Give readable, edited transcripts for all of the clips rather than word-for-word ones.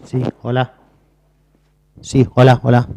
Sí, hola. Sí, hola, hola.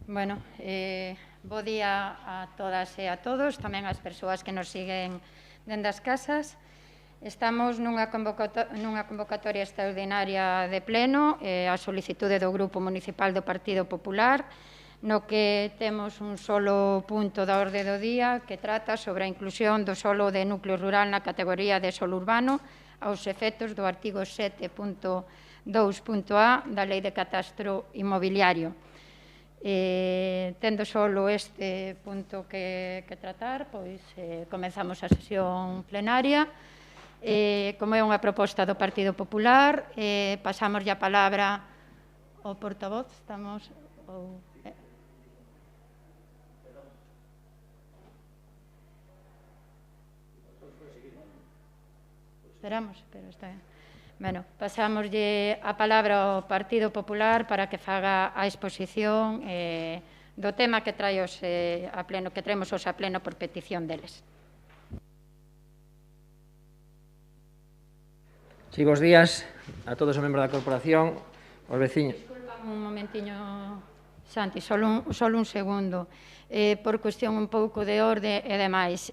Bueno, bo día a todas e a todos, tamén ás persoas que nos siguen dende as casas. Estamos nunha convocatoria extraordinaria de pleno, a solicitude do Grupo Municipal do Partido Popular, no que temos un solo punto da orde do día que trata sobre a inclusión do solo de núcleo rural na categoría de solo urbano aos efectos do artigo 7.2.a da Lei de Catastro Inmobiliario. Tendo solo este punto que tratar, pois comenzamos a sesión plenaria. Como é unha proposta do Partido Popular, pasamos a palabra ao portavoz. Esperamos, pero está ben. Bueno, pasámoslle a palabra ao Partido Popular para que faga a exposición do tema que traemos a pleno por petición deles. Sí, bos días a todos os membros da corporación, os veciños. Disculpa un momentiño, Santi, solo un segundo. Por cuestión un pouco de orde e demais.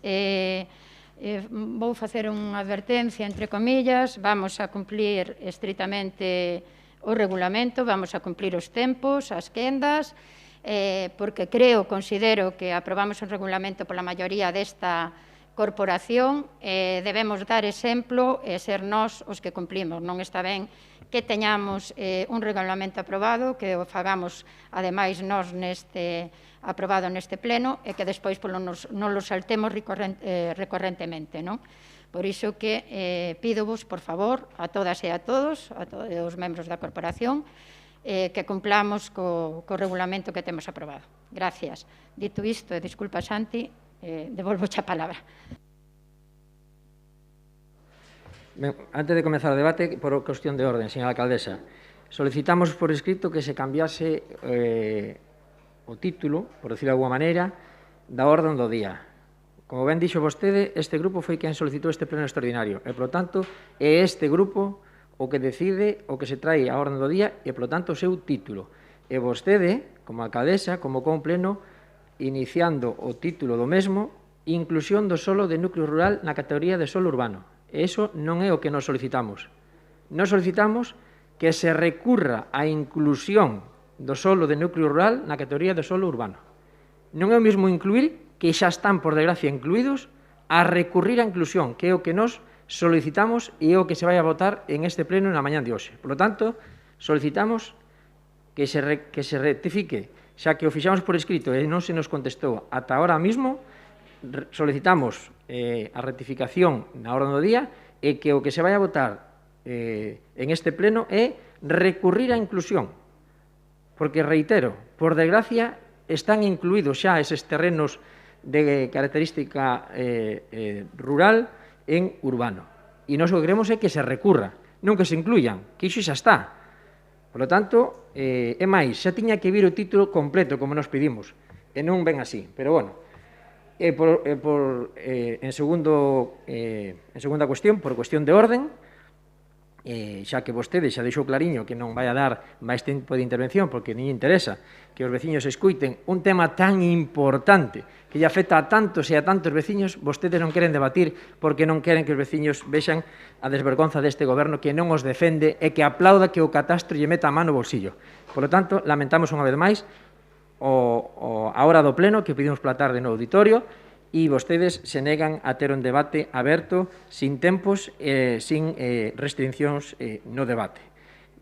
Vou facer unha advertencia, entre comillas, vamos a cumplir estritamente o regulamento, vamos a cumplir os tempos, as quendas, porque considero que aprobamos un regulamento pola maioría desta corporación, debemos dar exemplo e ser nós os que cumplimos. Non está ben que teñamos un regulamento aprobado, que o fagamos, ademais, nós aprobado neste pleno, e que despois non lo saltemos recorrentemente. Por iso que pídovos, por favor, a todas e a todos, os membros da corporación, que cumplamos co regulamento que temos aprobado. Gracias. Dito isto, e disculpa, Santi, devolvo a palabra. Ben, antes de comezar o debate, por cuestión de orden, señora alcaldesa, solicitamos por escrito que se cambiase o título, por decirlo de alguma maneira, da orden do día. Como ben dixo vostede, este grupo foi quen solicitou este pleno extraordinario e, polo tanto, é este grupo o que decide o que se trae a orden do día e, polo tanto, o seu título. E vostede, como alcaldesa, convocou un pleno iniciando o título do mesmo, inclusión do solo de núcleo rural na categoría de solo urbano. E iso non é o que nos solicitamos. Nos solicitamos que se recurra á inclusión do solo de núcleo rural na categoría de solo urbano. Non é o mesmo incluir, que xa están, por desgracia, incluídos, a recurrir á inclusión, que é o que nos solicitamos e é o que se vai a votar en este pleno na mañá de hoxe. Por lo tanto, solicitamos que se rectifique, xa que o fixamos por escrito e non se nos contestou ata ahora mismo, solicitamos a rectificación na orde do día e que o que se vai a votar en este pleno é recurrir á inclusión. Porque, reitero, por desgracia, están incluídos xa eses terrenos de característica rural en urbano. E nós o que queremos é que se recurra, non que se incluyan, que iso xa está. Por lo tanto, é máis, xa tiña que vir o título completo, como nos pedimos, e non ven así. Pero, bueno, en segunda cuestión, por cuestión de orden, xa que vostede xa deixou clariño que non vai a dar máis tempo de intervención porque nin interesa que os veciños escuiten un tema tan importante que lle afecta a tantos e a tantos veciños, vostedes non queren debatir porque non queren que os veciños vexan a desvergonza deste goberno que non os defende e que aplauda que o catastro lle meta a mano no bolsillo. Por lo tanto, lamentamos unha vez máis a hora do pleno que pedimos pola tarde no auditorio e vostedes se negan a ter un debate aberto, sin tempos, sin restriccións no debate.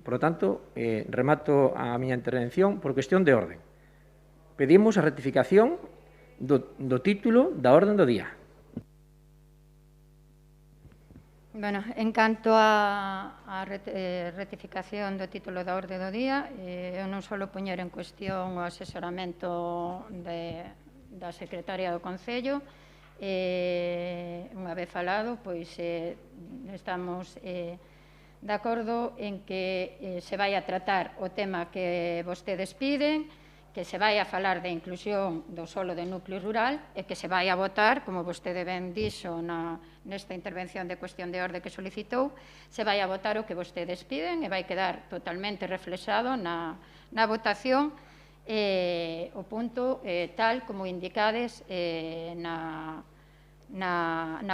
Por lo tanto, remato a miña intervención por cuestión de orden. Pedimos a rectificación do título da orden do día. Bueno, en canto a rectificación do título da orde do día, eu non só poñer en cuestión o asesoramento da secretaria do Concello, unha vez falado, pois estamos de acordo en que se vai a tratar o tema que vostedes piden, que se vai a falar de inclusión do solo de núcleo rural e que se vai a votar, como vostede ben dixo nesta intervención de cuestión de orde que solicitou, se vai a votar o que vostedes piden e vai quedar totalmente reflexado na votación o punto tal como indicades na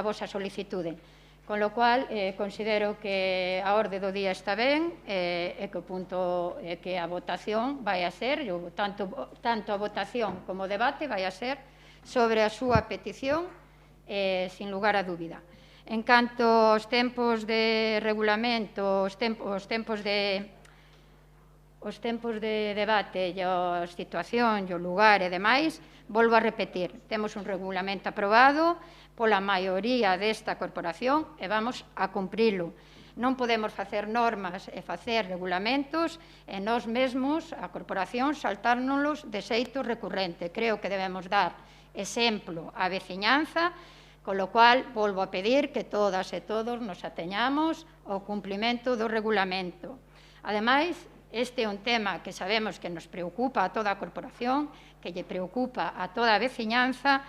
vosa solicitude. Con lo cual, considero que a orde do día está ben e que o punto que a votación vai a ser, tanto a votación como o debate vai a ser sobre a súa petición, sin lugar a dúbida. En canto aos tempos de regulamento, os tempos de debate e a situación, o lugar e demais, volvo a repetir, temos un regulamento aprobado pola maioría desta corporación e vamos a cumprilo. Non podemos facer normas e facer regulamentos e nós mesmos, a corporación, saltárnoslos de xeito recurrente. Creo que debemos dar exemplo á veciñanza, con lo cual volvo a pedir que todas e todos nos ateñamos ao cumplimento do regulamento. Ademais, este é un tema que sabemos que nos preocupa a toda a corporación, que lle preocupa a toda a veciñanza,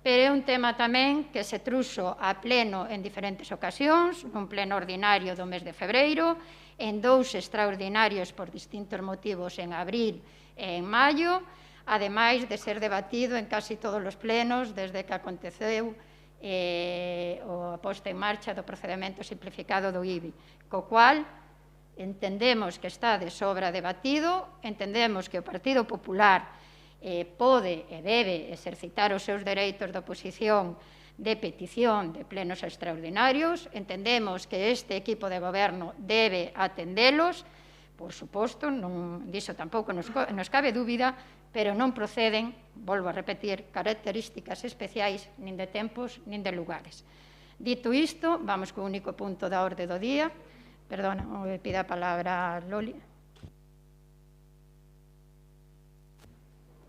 pero é un tema tamén que se truxo a pleno en diferentes ocasións, nun pleno ordinario do mes de febreiro, en 2 extraordinarios por distintos motivos en abril e en maio, ademais de ser debatido en casi todos os plenos desde que aconteceu a posta en marcha do procedemento simplificado do IBI, co cual entendemos que está de sobra debatido, entendemos que o Partido Popular pode e debe exercitar os seus dereitos de oposición de petición de plenos extraordinarios, entendemos que este equipo de goberno debe atendelos, por suposto, diso tampouco nos cabe dúbida, pero non proceden, volvo a repetir, características especiais nin de tempos nin de lugares. Dito isto, vamos co único punto da orde do día. Perdona, me pide a palabra Loli.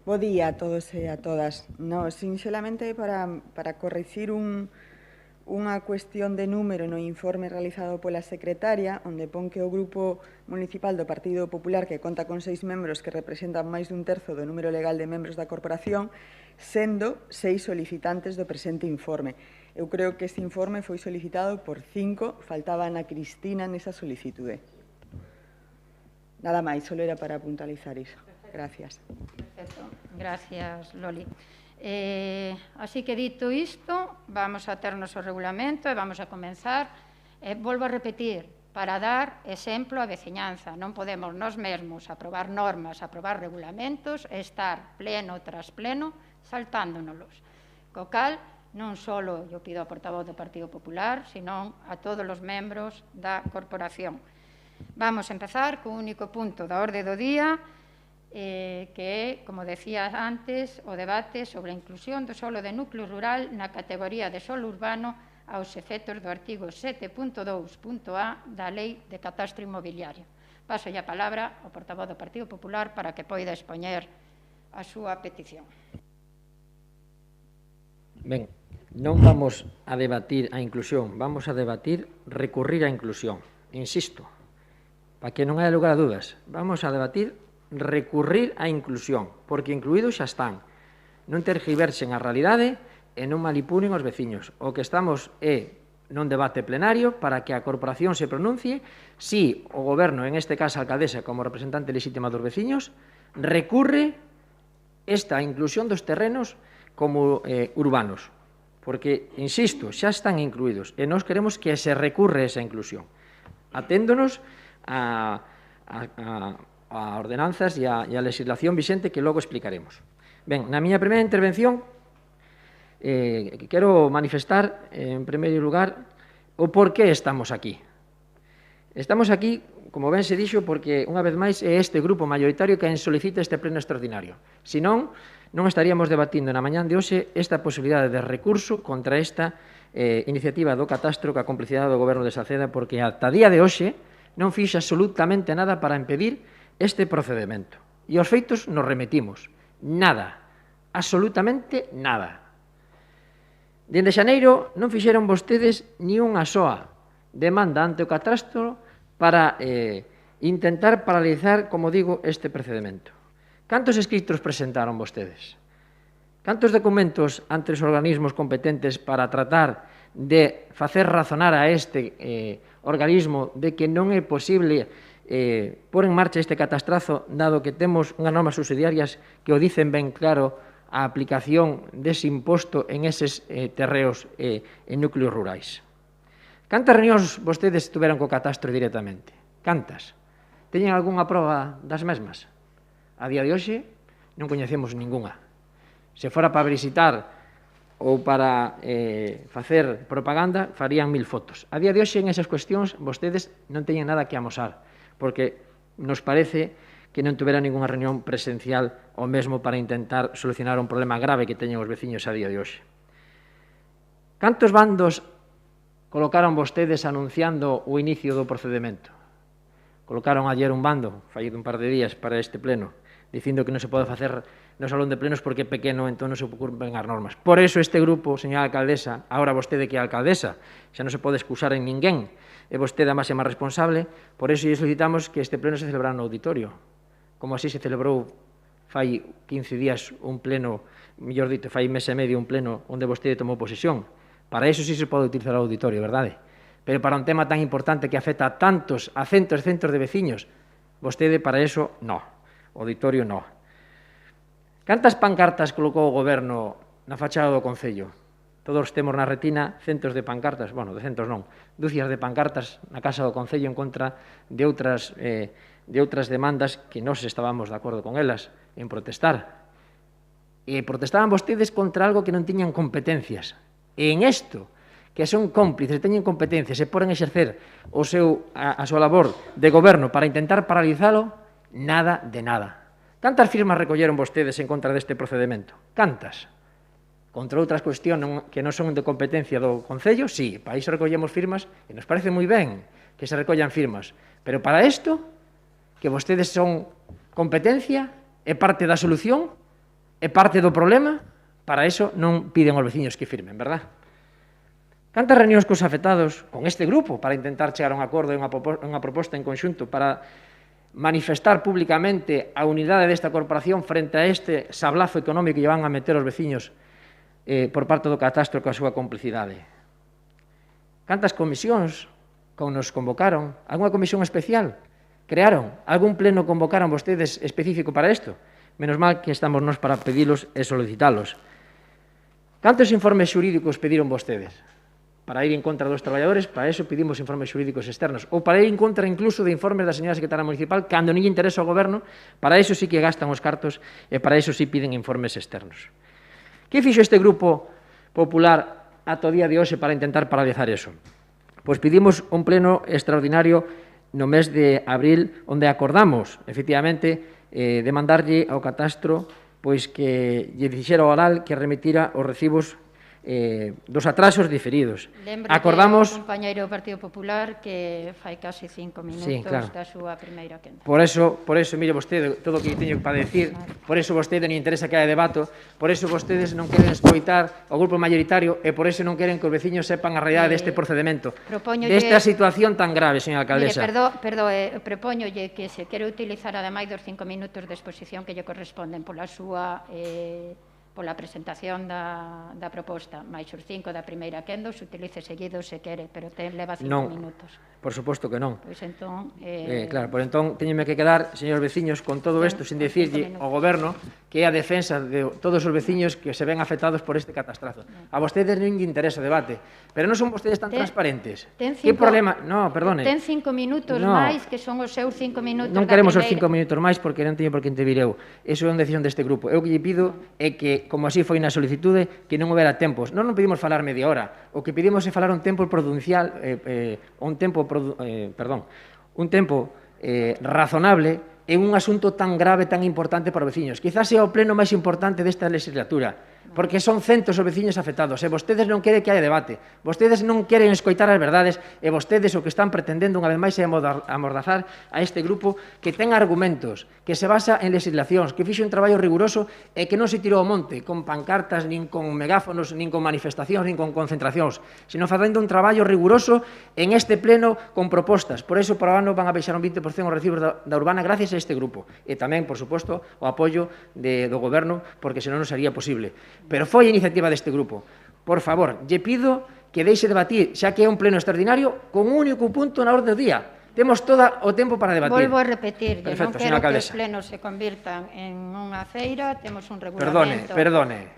Bo día a todos e a todas. Sinxelamente para corrixir unha cuestión de número no informe realizado pola secretaria, onde pon que o Grupo Municipal do Partido Popular, que conta con 6 membros que representan máis dun terzo do número legal de membros da corporación, sendo 6 solicitantes do presente informe. Eu creo que este informe foi solicitado por 5, faltaba Ana Cristina nesa solicitude. Nada máis, só era para puntualizar iso. Gracias. Perfecto. Gracias, Loli. Así que, dito isto, vamos a ternos o regulamento e vamos a comenzar. Volvo a repetir, para dar exemplo á veciñanza. Non podemos nós mesmos aprobar normas, aprobar regulamentos e estar pleno tras pleno saltándonos. Co cal, non só eu pido ao portavoz do Partido Popular, senón a todos os membros da corporación. Vamos a empezar co único punto da orde do día, que é, como decía antes, o debate sobre a inclusión do solo de núcleo rural na categoría de solo urbano aos efectos do artigo 7.2.a da Lei de Catastro Inmobiliario. Paso a palabra ao portavoz do Partido Popular para que poida expoñer a súa petición. Ben, non vamos a debatir a inclusión, vamos a debatir recurrir á inclusión. Insisto, para que non haya lugar a dudas, vamos a debatir recurrir á inclusión, porque incluídos xa están. Non tergiversen a realidade e non manipulen os veciños. O que estamos é nun debate plenario para que a corporación se pronuncie si o goberno, en este caso a alcaldesa como representante legítima dos veciños, recurre esta inclusión dos terrenos como urbanos. Porque, insisto, xa están incluídos e nós queremos que se recurre esa inclusión, aténdonos a ordenanzas e a legislación vixente que logo explicaremos. Ben, na miña primeira intervención quero manifestar, en primeiro lugar, o por que estamos aquí. Estamos aquí, como ben se dixo, porque, unha vez máis, é este grupo maioritario que solicita este pleno extraordinario. Se non, non estaríamos debatindo na mañán de hoxe esta posibilidade de recurso contra esta iniciativa do catastro ca complicidade do goberno de Saceda, porque ata día de hoxe non fixe absolutamente nada para impedir este procedimento. E aos feitos nos remitimos. Nada. Absolutamente nada. Dende xaneiro non fixeron vostedes ni unha soa demanda ante o catastro para intentar paralizar, como digo, este procedimento. Cantos escritos presentaron vostedes? Cantos documentos ante os organismos competentes para tratar de facer razonar a este organismo de que non é posible pôr en marcha este catastrazo, dado que temos unhas normas subsidiarias que o dicen ben claro a aplicación dese imposto en eses terreos e núcleos rurais. Cantas reunións vostedes tuveron co catastro directamente? Cantas? Teñen algunha proba das mesmas? A día de hoxe non coñecemos ningunha. Se fora para visitar ou para facer propaganda, farían 1000 fotos. A día de hoxe, en esas cuestións, vostedes non teñen nada que amosar, porque nos parece que non tuvera ninguna reunión presencial o mesmo para intentar solucionar un problema grave que teñen os veciños a día de hoxe. Cantos bandos colocaron vostedes anunciando o inicio do procedimento? Colocaron ayer un bando, fallido un par de días para este pleno, dicindo que non se pode facer no salón de plenos porque é pequeno, entón non se cumpren as normas. Por eso este grupo, señora alcaldesa, agora vostede que é alcaldesa, xa non se pode excusar en ninguén, e vostede a máxima responsable, por eso lle solicitamos que este pleno se celebrara no auditorio, como así se celebrou fai 15 días un pleno, mellor dito, fai mes e medio un pleno onde vostede tomou posesión. Para eso sí se pode utilizar o auditorio, verdade? Pero para un tema tan importante que afecta a tantos, a centos e centos de veciños, vostede para eso, no. Auditorio, no. Cantas pancartas colocou o goberno na fachada do Concello? Todos temos na retina centos de pancartas, bueno, de centos non, dúcias de pancartas na Casa do Concello en contra de outras demandas que nós estábamos de acordo con elas en protestar. E protestaban vostedes contra algo que non tiñan competencias. E en isto, que son cómplices, teñen competencias e poden exercer a súa labor de goberno para intentar paralizalo, nada de nada. Cantas firmas recolleron vostedes en contra deste procedimento? Cantas? Contra outras cuestións que non son de competencia do Concello, sí, para iso recollemos firmas e nos parece moi ben que se recollan firmas. Pero para isto, que vostedes son competencia, é parte da solución, é parte do problema, para iso non piden aos veciños que firmen, verdad? Cantas reunións cos afectados con este grupo para intentar chegar a un acordo e unha proposta en conxunto para manifestar públicamente a unidade desta corporación frente a este sablazo económico que van a meter os veciños por parte do catastro coa súa complicidade? Cantas comisións nos convocaron? Alguna comisión especial crearon? Algún pleno convocaron vostedes específico para isto? Menos mal que estamos nós para pedilos e solicitalos. Cantos informes xurídicos pediron vostedes? Para ir en contra dos traballadores, para eso pedimos informes xurídicos externos, ou para ir en contra incluso de informes da señora secretaria municipal, cando non lle interesa ao goberno, para eso sí que gastan os cartos e para eso sí piden informes externos. Que fixo este grupo popular ata o día de hoxe para intentar paralizar eso? Pois pedimos un pleno extraordinario no mes de abril, onde acordamos, efectivamente, demandarlle ao catastro pois que lle dixera ao oral que remitira os recibos dos atrasos diferidos. Acordamos ao compañeiro do Partido Popular que fai casi 5 minutos sí, claro, da súa primeira quenda. Por eso, mire vostede, todo o que teño para decir, por eso vostede non interesa que haya debato, por eso vostedes non queren escoitar o grupo maioritario e por eso non queren que os veciños sepan a realidade deste procedimento, desta situación tan grave, señora alcaldesa. Mire, propóñolle que se quere utilizar ademais dos 5 minutos de exposición que lle corresponden pola súa pola presentación da proposta, máis os 5 da primeira quenda, se utilice seguido se quere, pero leva 5 minutos. Por suposto que non. Pois entón... Claro, por entón, teñeme que quedar, señores veciños, con todo isto, sin decirlle ao goberno que é a defensa de todos os veciños que se ven afectados por este catastrazo. A vostedes non lle interesa o debate, pero non son vostedes tan transparentes. Que problema... No, perdone. Ten 5 minutos máis, que son os seus 5 minutos da primeira... Non queremos os 5 minutos máis, porque non teño por que intervir eu. Eso é unha decisión deste grupo. Eu que lle pido é que, como así foi na solicitude, que non houbera tempos. Non pedimos falar media hora. O que pedimos é falar un tempo prudencial, un tempo razonable en un asunto tan grave, tan importante para os veciños. Quizás sea o pleno máis importante desta legislatura, porque son centos os veciños afectados, e vostedes non queren que haya debate, vostedes non queren escoitar as verdades, e vostedes o que están pretendendo unha vez máis é amordazar a este grupo que ten argumentos, que se basa en legislacións, que fixe un traballo riguroso e que non se tirou ao monte con pancartas, nin con megáfonos, nin con manifestacións, nin con concentracións, sino facendo un traballo riguroso en este pleno con propostas. Por iso, por ano, van a baixar un 20% os recibos da urbana gracias a este grupo, e tamén, por suposto, o apoio do goberno, porque senón non sería posible. Pero foi a iniciativa deste grupo. Por favor, lle pido que deixe debatir, xa que é un pleno extraordinario, con un único punto na orde do día. Temos todo o tempo para debatir. Volvo a repetir, non Perfecto, quero señora que os alcaldesa. plenos se convirtan en unha feira, temos un regulamento... Perdone.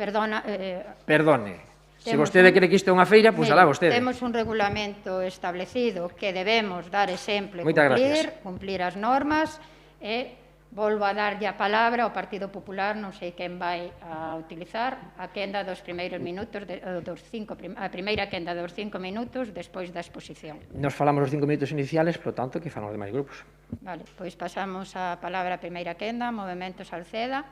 Se Temos vostede un- cree que isto é unha feira, pois alá Mire, vostede. Temos un regulamento establecido que debemos dar exemplo e Moitas gracias. cumplir as normas e volvo a darlle a palabra ao Partido Popular, non sei quen vai a utilizar a quenda dos primeiros minutos, a primeira quenda dos 5 minutos despois da exposición. Nos falamos os 5 minutos iniciales, por tanto, que fan os demais grupos. Vale, pois pasamos a palabra a primeira quenda, Movemento Salceda.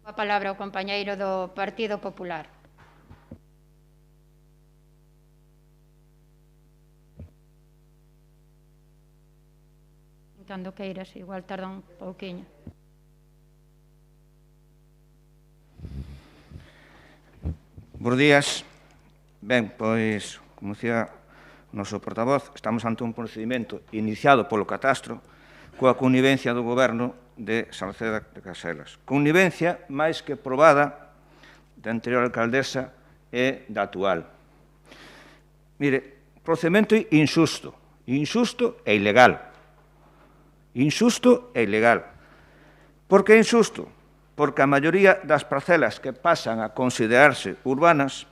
A palabra ao compañeiro do Partido Popular. Cando queiras, igual tarda un pouquiño. Bos días. Ben, pois, como dicía o noso portavoz, estamos ante un procedimento iniciado polo catastro coa connivencia do goberno de Salceda de Caselas. Connivencia máis que probada da anterior alcaldesa e da actual. Mire, procedimento injusto e ilegal. Injusto e ilegal. Por que injusto? Porque a maioría das parcelas que pasan a considerarse urbanas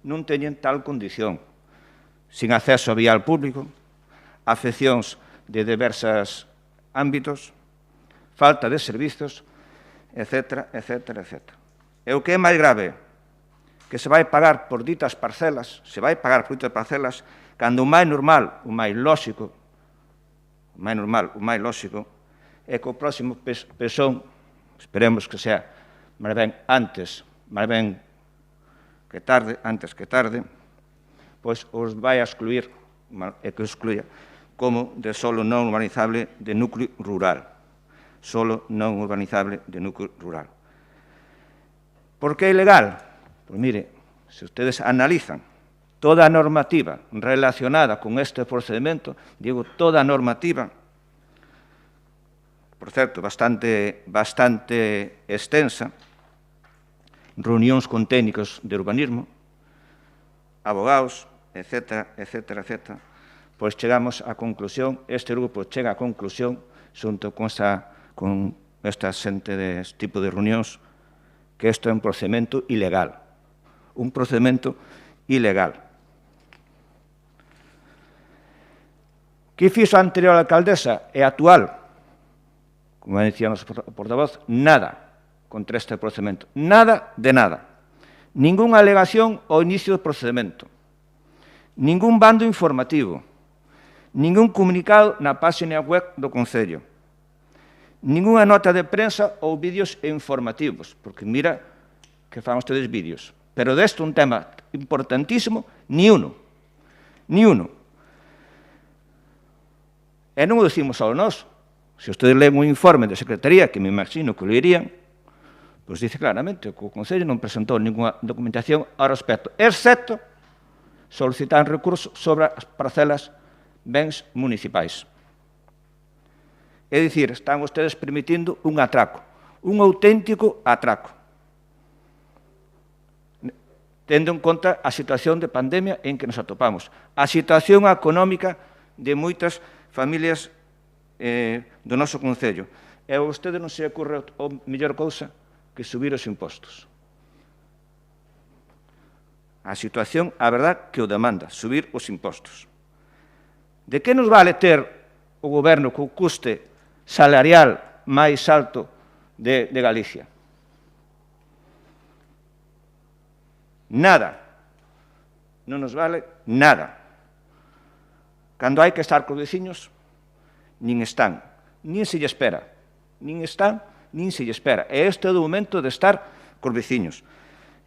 non teñen tal condición. Sin acceso a vial público, afeccións de diversos ámbitos, falta de servizos, etc., etc., etc. E o que é máis grave, que se vai pagar por ditas parcelas, cando o máis normal, o máis lóxico, o máis é que o próximo pesón, esperemos que sea máis ben antes que tarde, pois os vai a excluir, e que excluya, como de solo non urbanizable de núcleo rural. Solo non urbanizable de núcleo rural. Por que é ilegal? Pois mire, se ustedes analizan toda a normativa relacionada con este procedimento, digo, toda a normativa, por certo, bastante extensa, reunións con técnicos de urbanismo, abogados, etc., pois chegamos á conclusión, este grupo chega á conclusión, xunto con esta xente deste tipo de reunións, que isto é un procedimento ilegal. Un procedimento ilegal. Que fixo a anterior alcaldesa e a actual? Como decía o noso portavoz, nada contra este procedimento. Nada de nada. Ninguna alegación ao inicio do procedimento. Ningún bando informativo. Ningún comunicado na página web do Concello. Ninguna nota de prensa ou vídeos informativos, porque mira que fan ustedes vídeos. Pero deste un tema importantísimo, ni uno. E non o decimos só nós. Se ustedes leen un informe de Secretaría, que me imagino que o leerían, pois dice claramente que o Concello non presentou ninguna documentación ao respecto, excepto solicitar recursos sobre as parcelas bens municipais. É dicir, están ustedes permitindo un atraco, un auténtico atraco, tendo en conta a situación de pandemia en que nos atopamos, a situación económica de moitas familias do noso Concello. E a vostede non se ocurre a mellor cousa que subir os impostos. A situación, a verdad, que o demanda, subir os impostos. De que nos vale ter o goberno co custe salarial máis alto de Galicia? Nada. Non nos vale nada. Cando hai que estar cos veciños, nin están, nin se lle espera. Nin están, nin se lle espera. E este é o momento de estar cos veciños.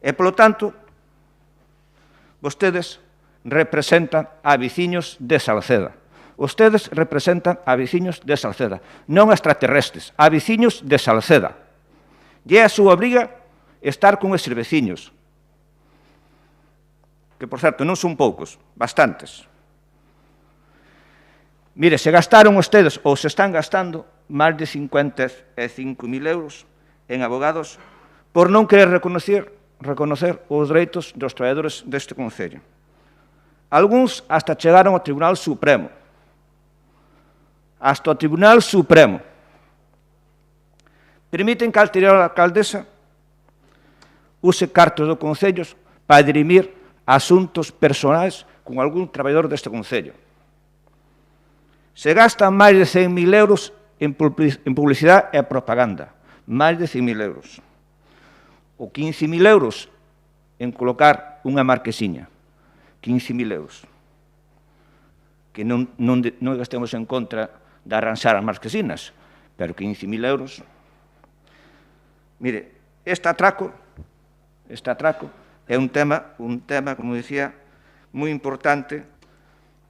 E, polo tanto, vostedes representan a veciños de Salceda. Vostedes representan a veciños de Salceda, non a extraterrestres, a veciños de Salceda. E é a súa obriga estar con eses veciños, que, por certo, non son poucos, bastantes. Mire, se gastaron ustedes, ou se están gastando, máis de 55.000 euros en abogados por non querer reconocer reconocer os dereitos dos traballadores deste Concello. Algúns hasta chegaron ao Tribunal Supremo. Hasta o Tribunal Supremo. Permiten que a anterior alcaldesa use cartos do Concello para dirimir asuntos personais con algún traballador deste Concello. Se gastan máis de 100.000 euros en publicidade e propaganda. Máis de 100.000 euros. Ou 15.000 euros en colocar unha marquesiña. 15.000 euros. Que non gastemos en contra de arranxar as marquesinas, pero 15.000 euros. Mire, este atraco é un tema, como dicía, moi importante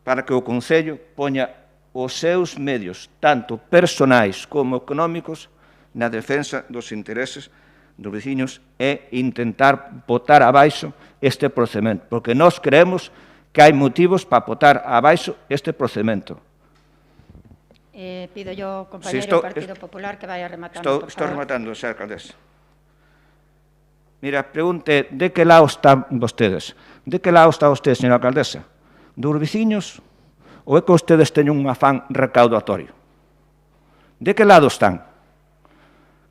para que o Concello poña os seus medios, tanto personais como económicos, na defensa dos intereses dos veciños e intentar botar abaixo este procedimento, porque nós creemos que hai motivos para botar abaixo este procedimento. Pido yo, compañero do Partido Popular, que vaya rematando, por favor. Estou rematando, señora alcaldesa. Mira, pregunte, de que lado están vostedes? De que lado está vostede, señora alcaldesa? Dos veciños ou é que vostedes teñen un afán recaudatorio? De que lado están?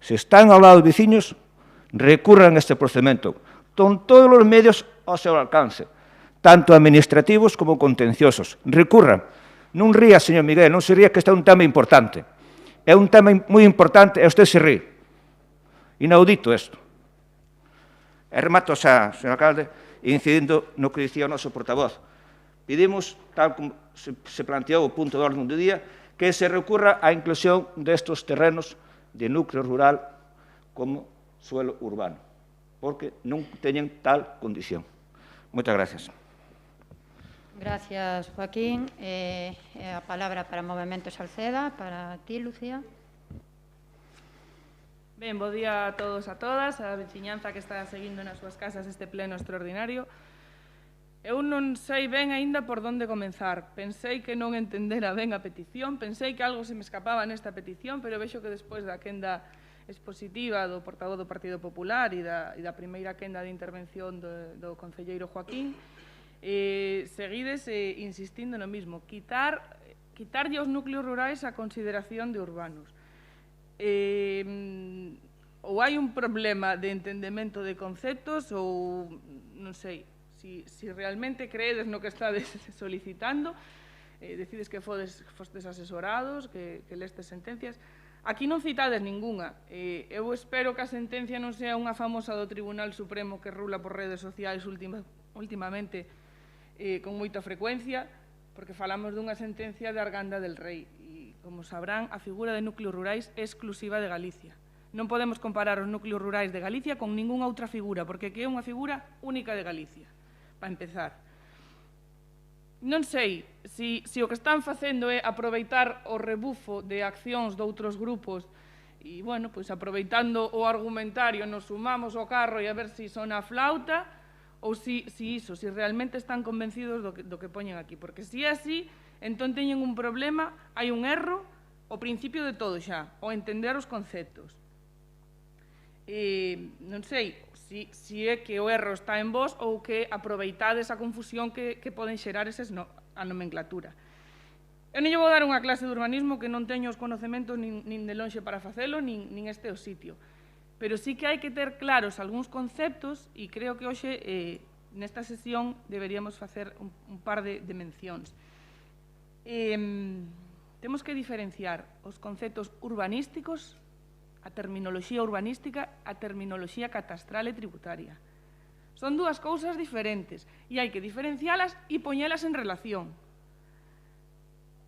Se están ao lado dos veciños, recurran a este procedimento con todos os medios ao seu alcance, tanto administrativos como contenciosos. Recurran. Non ría, señor Miguel, non se ría, que este é un tema importante. É un tema moi importante e usted se rí. Inaudito isto. E remato xa, señor alcalde, incidindo no que dicía o noso portavoz. Pedimos, tal como se planteou o punto de orden do día, que se recurra á inclusión destes terrenos de núcleo rural como suelo urbano, porque non teñen tal condición. Moitas gracias. Gracias, Joaquín. A palabra para Movemento Salceda, para ti, Lucía. Ben, bo día a todos e a todas, a veciñanza que está seguindo nas súas casas este pleno extraordinario. Eu non sei ben aínda por onde comenzar. Pensei que non entendera ben a petición, pensei que algo se me escapaba nesta petición, pero vexo que despois da quenda expositiva do portavoz do Partido Popular e da primeira quenda de intervención do concelleiro Joaquín, seguides insistindo no mismo, quitarlle os núcleos rurais a consideración de urbanos. Ou hai un problema de entendemento de conceptos ou, non sei, si realmente creedes no que estades solicitando, decides que fostes asesorados, que lestes sentencias. Aquí non citades ninguna. Eu espero que a sentencia non sea unha famosa do Tribunal Supremo que rula por redes sociais últimamente con moita frecuencia, porque falamos dunha sentencia de Arganda del Rei. E, como sabrán, a figura de núcleos rurais é exclusiva de Galicia. Non podemos comparar os núcleos rurais de Galicia con ningunha outra figura, porque é unha figura única de Galicia, para empezar. Non sei se o que están facendo é aproveitar o rebufo de accións de outros grupos e, bueno, pois aproveitando o argumentario nos sumamos ao carro e a ver se sona a flauta ou se realmente están convencidos do que poñen aquí. Porque se é así, entón teñen un problema, hai un erro ao principio de todo xa, ao entender os conceptos. Non sei se é que o erro está en vos ou que aproveitades a confusión que poden xerar a nomenclatura. Eu non lle vou dar unha clase de urbanismo que non teño os conocementos nin de lonxe para facelo, nin este o sitio. Pero sí que hai que ter claros algúns conceptos e creo que hoxe nesta sesión deberíamos facer un par de mencións. Temos que diferenciar os conceptos urbanísticos, a terminoloxía urbanística, a terminoloxía catastral e tributaria. Son dúas cousas diferentes e hai que diferencialas e poñelas en relación.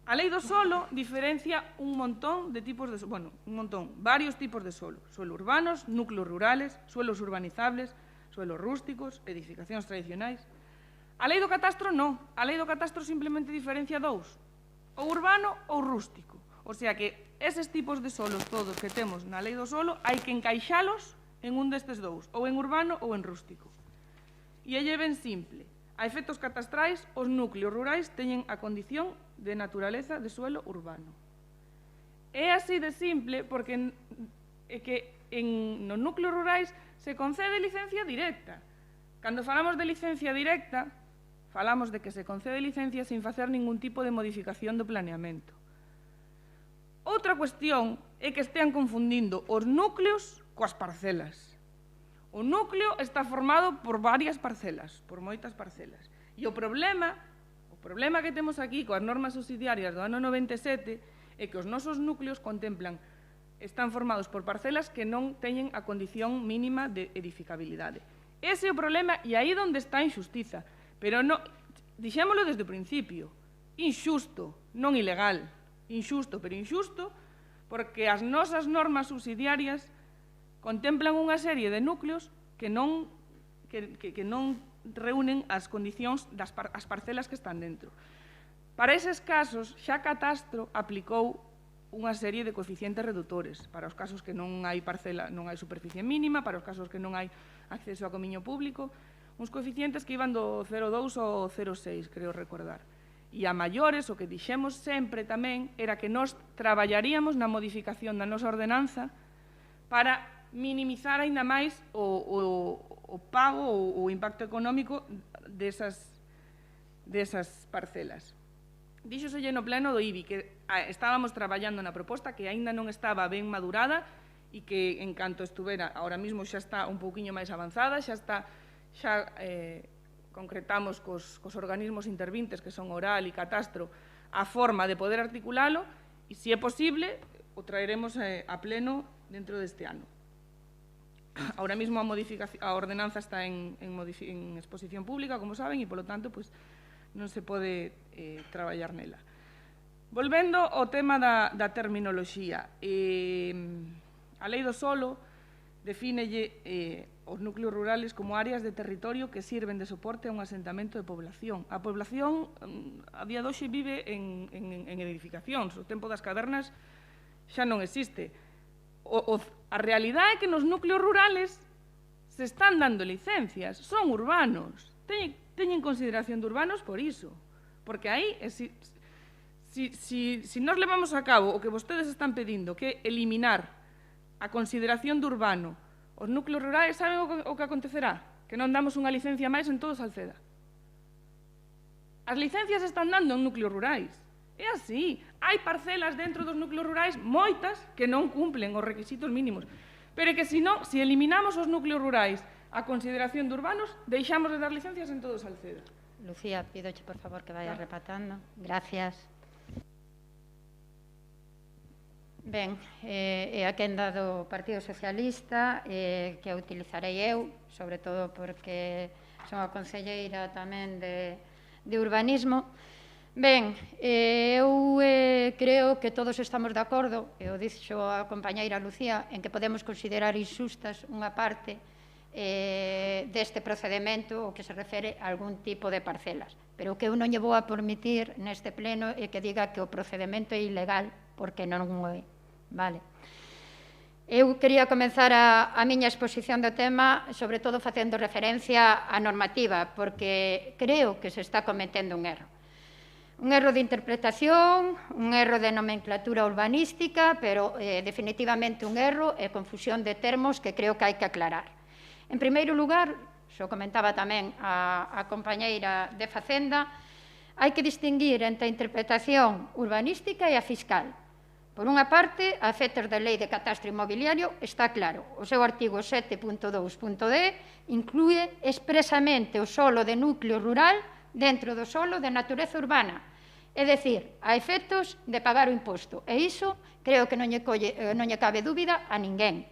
A lei do solo diferencia un montón de tipos de solo, bueno, varios tipos de solo. Suelo urbanos, núcleos rurales, suelos urbanizables, suelos rústicos, edificacións tradicionais. A lei do catastro non. A lei do catastro simplemente diferencia dous, ou urbano ou rústico. O sea que eses tipos de solos todos que temos na lei do solo hai que encaixalos en un destes dous, ou en urbano ou en rústico. E é ben simple. A efectos catastrais, os núcleos rurais teñen a condición de naturaleza de suelo urbano. É así de simple porque é que nos núcleos rurais se concede licencia directa. Cando falamos de licencia directa, falamos de que se concede licencia sin facer ningún tipo de modificación do planeamento. Outra cuestión é que estean confundindo os núcleos coas parcelas. O núcleo está formado por varias parcelas, por moitas parcelas. E o problema que temos aquí coas normas subsidiarias do ano 97 é que os nosos núcleos están formados por parcelas que non teñen a condición mínima de edificabilidade. Ese é o problema e aí onde está a injustiza. Pero dixémolo desde o principio, injusto, non ilegal, injusto, pero injusto, porque as nosas normas subsidiarias contemplan unha serie de núcleos que non reúnen as condicións das parcelas que están dentro. Para eses casos, xa Catastro aplicou unha serie de coeficientes redutores, para os casos que non hai parcela, non hai superficie mínima, para os casos que non hai acceso a comiño público, uns coeficientes que iban do 0,2 ao 0,6, creo recordar. E a maiores, o que dixemos sempre tamén, era que nós traballaríamos na modificación da nosa ordenanza para minimizar aínda máis o pago ou o impacto económico desas parcelas. Díxoselle no pleno do IBI que estábamos traballando na proposta que aínda non estaba ben madurada e que, en canto estuvera, ahora mesmo xa está un pouquiño máis avanzada, xa concretamos cos organismos intervintes, que son Oral e Catastro, a forma de poder articulalo e, se é posible, o traeremos a pleno dentro deste ano. Ahora mesmo a ordenanza está en exposición pública, como saben, e, polo tanto, non se pode traballar nela. Volvendo ao tema da terminoloxía, a Lei do Solo defínelle os núcleos rurales como áreas de territorio que sirven de soporte a un asentamento de población. A población, a día de hoxe, vive en edificacións. O tempo das cavernas xa non existe. A realidade é que nos núcleos rurales se están dando licencias, son urbanos, teñen consideración de urbanos por iso, porque aí, se nós levamos a cabo o que vostedes están pedindo, que é eliminar a consideración de urbano os núcleos rurais, saben o que acontecerá? Que non damos unha licencia máis en todo Salceda. As licencias están dando en núcleos rurais. É así. Hai parcelas dentro dos núcleos rurais, moitas, que non cumplen os requisitos mínimos. Pero é que, se eliminamos os núcleos rurais a consideración de urbanos, deixamos de dar licencias en todo Salceda. Lucía, pídoche, por favor, que vaya repatando. Gracias. Ben, é a quenda do Partido Socialista que a utilizarei eu, sobre todo porque son a concelleira tamén de urbanismo. Ben, eu creo que todos estamos de acordo, e o dixo a compañeira Lucía, en que podemos considerar inxustas unha parte deste procedimento o que se refere a algún tipo de parcelas. Pero o que eu non lle vou a permitir neste pleno é que diga que o procedimento é ilegal, porque non o é. Vale. Eu quería comenzar a miña exposición do tema, sobre todo facendo referencia á normativa, porque creo que se está cometendo un erro. Un erro de interpretación, un erro de nomenclatura urbanística, pero definitivamente un erro e confusión de termos que creo que hai que aclarar. En primeiro lugar, xo comentaba tamén a compañeira de Facenda, hai que distinguir entre a interpretación urbanística e a fiscal. Por unha parte, a efectos da Lei de Catastro Inmobiliario está claro. O seu artigo 7.2.d inclúe expresamente o solo de núcleo rural dentro do solo de natureza urbana, é dicir, a efectos de pagar o imposto. E iso creo que non lle cabe dúbida a ninguén.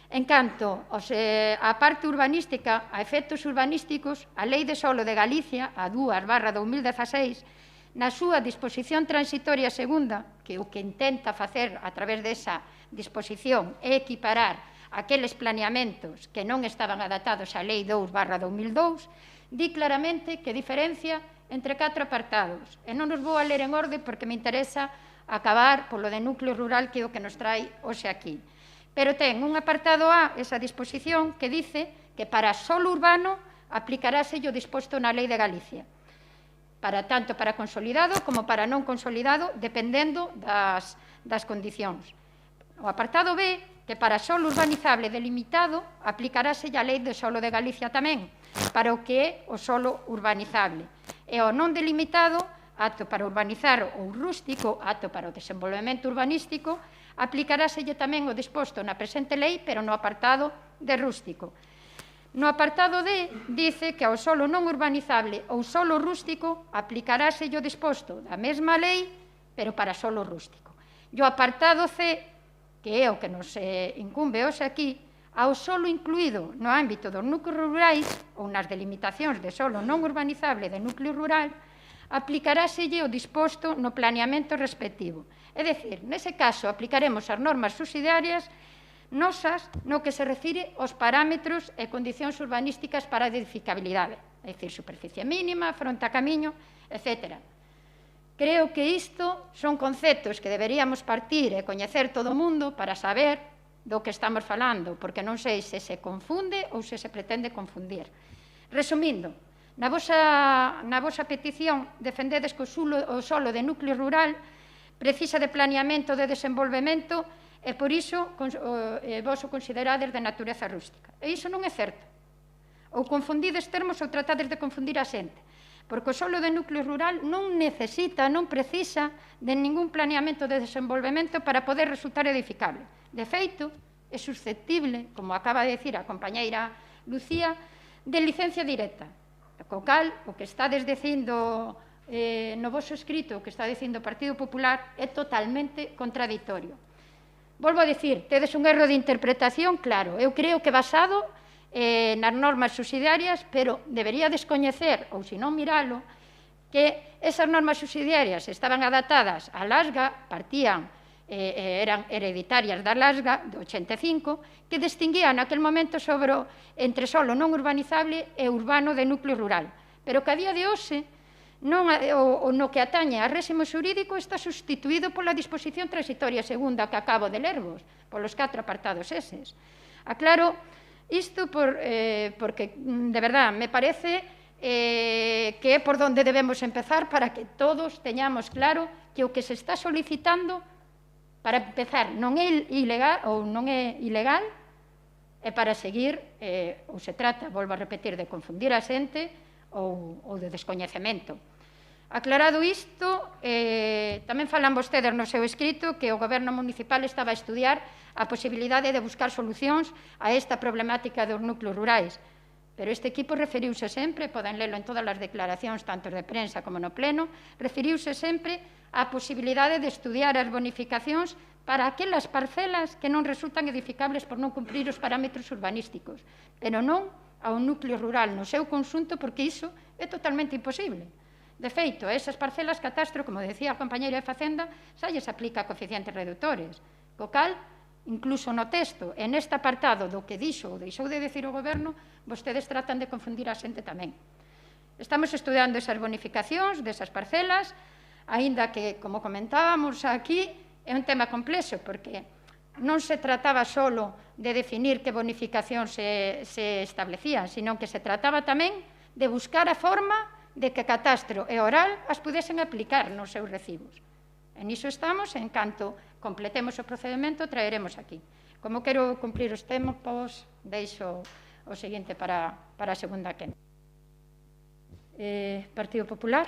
En canto á parte urbanística, a efectos urbanísticos, a Lei de Solo de Galicia, a 2/2016, na súa disposición transitoria segunda, que o que intenta facer a través desa disposición é equiparar aqueles planeamentos que non estaban adaptados á Lei 2/2002, di claramente que diferencia entre 4 apartados. E non os vou a ler en orde porque me interesa acabar polo de núcleo rural, que é o que nos trae hoxe aquí. Pero ten un apartado A, esa disposición, que dice que para solo urbano aplicarase o disposto na Lei de Galicia, tanto para consolidado como para non consolidado, dependendo das condicións. O apartado B que para solo urbanizable delimitado aplicarase a lei de solo de Galicia tamén, para o que é o solo urbanizable. E o non delimitado, apto para urbanizar ou rústico, apto para o desenvolvemento urbanístico, aplicaráselle tamén o disposto na presente lei, pero no apartado de rústico. No apartado D, dice que ao solo non urbanizable ou solo rústico aplicaráselle o disposto da mesma lei, pero para solo rústico. E o apartado C, que é o que nos incumbe hoxe aquí, ao solo incluído no ámbito dos núcleos rurais ou nas delimitacións de solo non urbanizable de núcleo rural, aplicaráselle o disposto no planeamento respectivo. É dicir, nese caso, aplicaremos as normas subsidiarias nosas no que se refire aos parámetros e condicións urbanísticas para a edificabilidade, é dicir, superficie mínima, fronte a camiño, etc. Creo que isto son conceptos que deberíamos partir e coñecer todo o mundo para saber do que estamos falando, porque non sei se se confunde ou se se pretende confundir. Resumindo, na vosa petición defendedes que o solo de núcleo rural precisa de planeamento de desenvolvemento e por iso vos o considerades de natureza rústica. E iso non é certo. Ou confundides termos ou tratades de confundir a xente. Porque o solo de núcleo rural non necesita, non precisa de ningún planeamento de desenvolvemento para poder resultar edificable. De feito, é susceptible, como acaba de decir a compañeira Lucía, de licencia directa. Co cal, o que estades dicindo no vosso escrito, o que está dicindo o Partido Popular, é totalmente contradictorio. Volvo a dicir, tedes un erro de interpretación, claro, eu creo que basado nas normas subsidiarias, pero debería descoñecer, ou se non miralo, que esas normas subsidiarias estaban adaptadas á LASGA, partían, eran hereditarias da LASGA, de 85, que distinguían naquel momento entre solo non urbanizable e urbano de núcleo rural. Pero que a día de hoxe, no que atañe a réximo xurídico, está sustituído pola disposición transitoria segunda que acabo de lervos, polos 4 apartados eses. Aclaro isto porque, de verdad, me parece que é por donde debemos empezar para que todos teñamos claro que o que se está solicitando, para empezar, non é ilegal ou non é ilegal, e para seguir, ou se trata, volvo a repetir, de confundir a xente ou de descoñecemento. Aclarado isto, tamén falan vostedes no seu escrito que o Goberno municipal estaba a estudiar a posibilidade de buscar solucións a esta problemática dos núcleos rurais. Pero este equipo referiuse sempre, poden lelo en todas as declaracións, tanto de prensa como no pleno, referiuse sempre á posibilidade de estudiar as bonificacións para aquelas parcelas que non resultan edificables por non cumprir os parámetros urbanísticos, pero non ao núcleo rural no seu conxunto, porque iso é totalmente imposible. De feito, a esas parcelas catastro, como decía a compañeira de Facenda, xa lles aplica coeficientes reductores, co cal, incluso no texto, en este apartado do que dixo ou deixou de decir o Goberno, vostedes tratan de confundir a xente tamén. Estamos estudiando esas bonificacións desas parcelas, aínda que, como comentábamos aquí, é un tema complexo, porque non se trataba só de definir que bonificacións se establecían, sino que se trataba tamén de buscar a forma de que catastro e oral as pudesen aplicar nos seus recibos. En iso estamos, en canto completemos o procedimento, traeremos aquí. Como quero cumprir os tempos, deixo o seguinte para a segunda quenda. Partido Popular.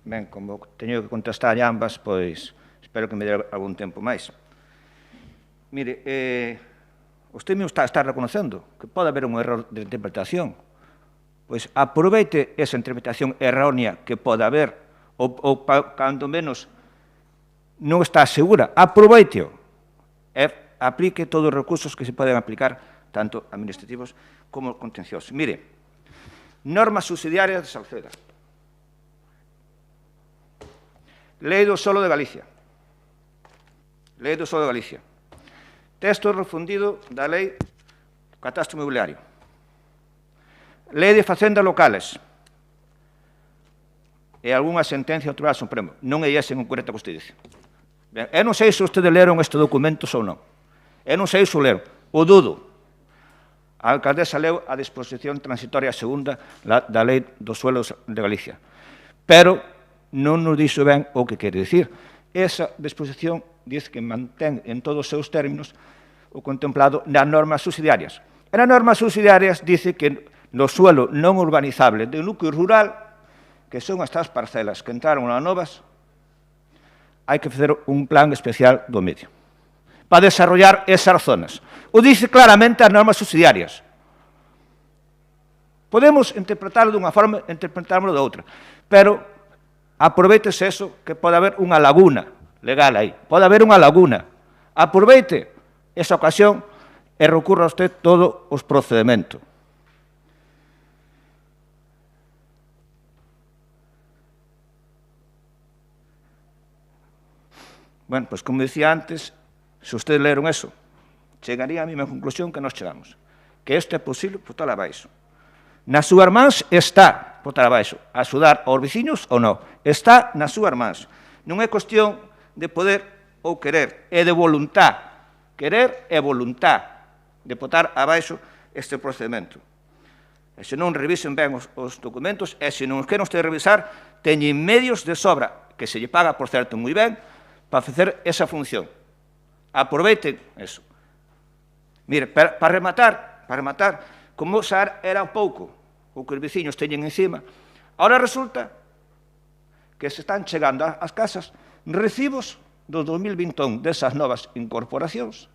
Ben, como teño que contestar a ambas, pois espero que me dé algún tempo máis. Mire, usted mesmo está reconocendo que pode haber un error de interpretación. Pois aproveite esa interpretación errónea que pode haber, ou cando menos non está segura, aproveite-o e aplique todos os recursos que se poden aplicar, tanto administrativos como contenciosos. Mire, normas subsidiarias de Salceda. Lei do solo de Galicia. Lei do solo de Galicia. Texto refundido da Lei do Catastro Inmobiliario. Lei de Facendas Locales. E algunha sentencia do Tribunal Supremo. Non é ese en concreto que vostede dice. Ben, eu non sei se ustedes leron estes documentos ou non. Eu non sei se o leron. O dudo. A alcaldesa leu a disposición transitoria segunda da Lei dos Suelos de Galicia. Pero non nos dixo ben o que quere dicir. Esa disposición diz que mantén en todos os seus términos o contemplado nas normas subsidiarias. E nas normas subsidiarias dice que no suelo non urbanizable do núcleo rural, que son estas parcelas que entraron nas novas, hai que facer un plan especial do medio para desarrollar esas zonas. O dice claramente as normas subsidiarias. Podemos interpretarlo dunha forma, interpretarlo de outra, pero aproveitese eso, que pode haber unha laguna legal aí, pode haber unha laguna. Aproveite esa ocasión e recurra a usted todos os procedimentos. Bueno, pois como dicía antes, se ustedes leron eso, chegaría a mesma conclusión que nós chegamos, que isto é posible por tal abaixo. Nas súas mans está, por tal abaixo, a axudar aos veciños ou non. Está nas súas mans. Non é cuestión de poder ou querer, é de voluntad. Querer é voluntad de botar abaixo este procedimento. E se non revisen ben os documentos, e se non os queren ustedes revisar, teñen medios de sobra, que se lle paga, por certo, moi ben, para facer esa función. Aproveiten eso. Mire, para rematar, como xa era un pouco o que os veciños teñen encima, ahora resulta que se están chegando ás casas recibos do 2021 desas novas incorporacións,